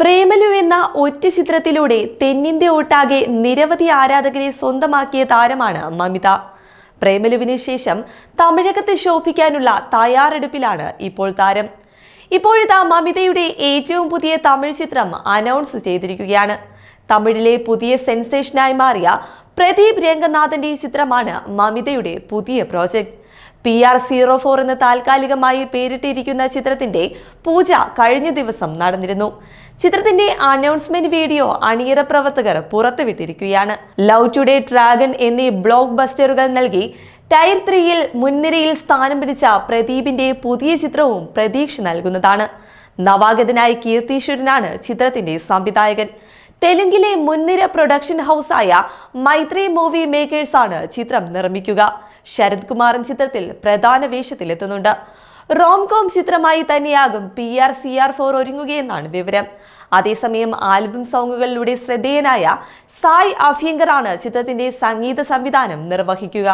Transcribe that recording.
പ്രേമലു എന്ന ഒറ്റ ചിത്രത്തിലൂടെ തെന്നിന്ത്യ ഒട്ടാകെ നിരവധി ആരാധകരെ സ്വന്തമാക്കിയ താരമാണ് മമിത. പ്രേമലുവിന് ശേഷം തമിഴകത്ത് ശോഭിക്കാനുള്ള തയ്യാറെടുപ്പിലാണ് ഇപ്പോൾ താരം. ഇപ്പോഴത്തെ മമിതയുടെ ഏറ്റവും പുതിയ തമിഴ് ചിത്രം അനൗൺസ് ചെയ്തിരിക്കുകയാണ്. തമിഴിലെ പുതിയ സെൻസേഷനായി മാറിയ പ്രദീപ് രംഗനാഥന്റെ ചിത്രമാണ് മമിതയുടെ പുതിയ പ്രോജക്ട്. PR04 എന്ന് താൽക്കാലികമായി പേരിട്ടിരിക്കുന്ന ചിത്രത്തിന്റെ പൂജ കഴിഞ്ഞ ദിവസം നടന്നിരുന്നു. ചിത്രത്തിന്റെ അനൗൺസ്മെന്റ് വീഡിയോ അണിയറ പ്രവർത്തകർ പുറത്തുവിട്ടിരിക്കുകയാണ്. ലവ് ടുഡേ, ഡ്രാഗൺ എന്നീ ബ്ലോക്ക് ബസ്റ്ററുകൾ നൽകി ടയർ 3-ൽ മുൻനിരയിൽ സ്ഥാനം പിടിച്ച പ്രദീപിന്റെ പുതിയ ചിത്രവും പ്രതീക്ഷ നൽകുന്നതാണ്. നവാഗതനായ കീർത്തീശ്വരനാണ് ചിത്രത്തിന്റെ സംവിധായകൻ. തെലുങ്കിലെ മുൻനിര പ്രൊഡക്ഷൻ ഹൗസായ മൈത്രി മൂവി മേക്കേഴ്സ് ആണ് ചിത്രം നിർമ്മിക്കുക. ശരത് കുമാറും ചിത്രത്തിൽ പ്രധാന വേഷത്തിലെത്തുന്നുണ്ട്. റോംകോം ചിത്രമായി തന്നെയാകും PR04 ഒരുങ്ങുകയെന്നാണ് വിവരം. അതേസമയം ആൽബം സോങ്ങുകളിലൂടെ ശ്രദ്ധേയനായ സായ് അഭ്യങ്കറാണ് ചിത്രത്തിന്റെ സംഗീത സംവിധാനം നിർവഹിക്കുക.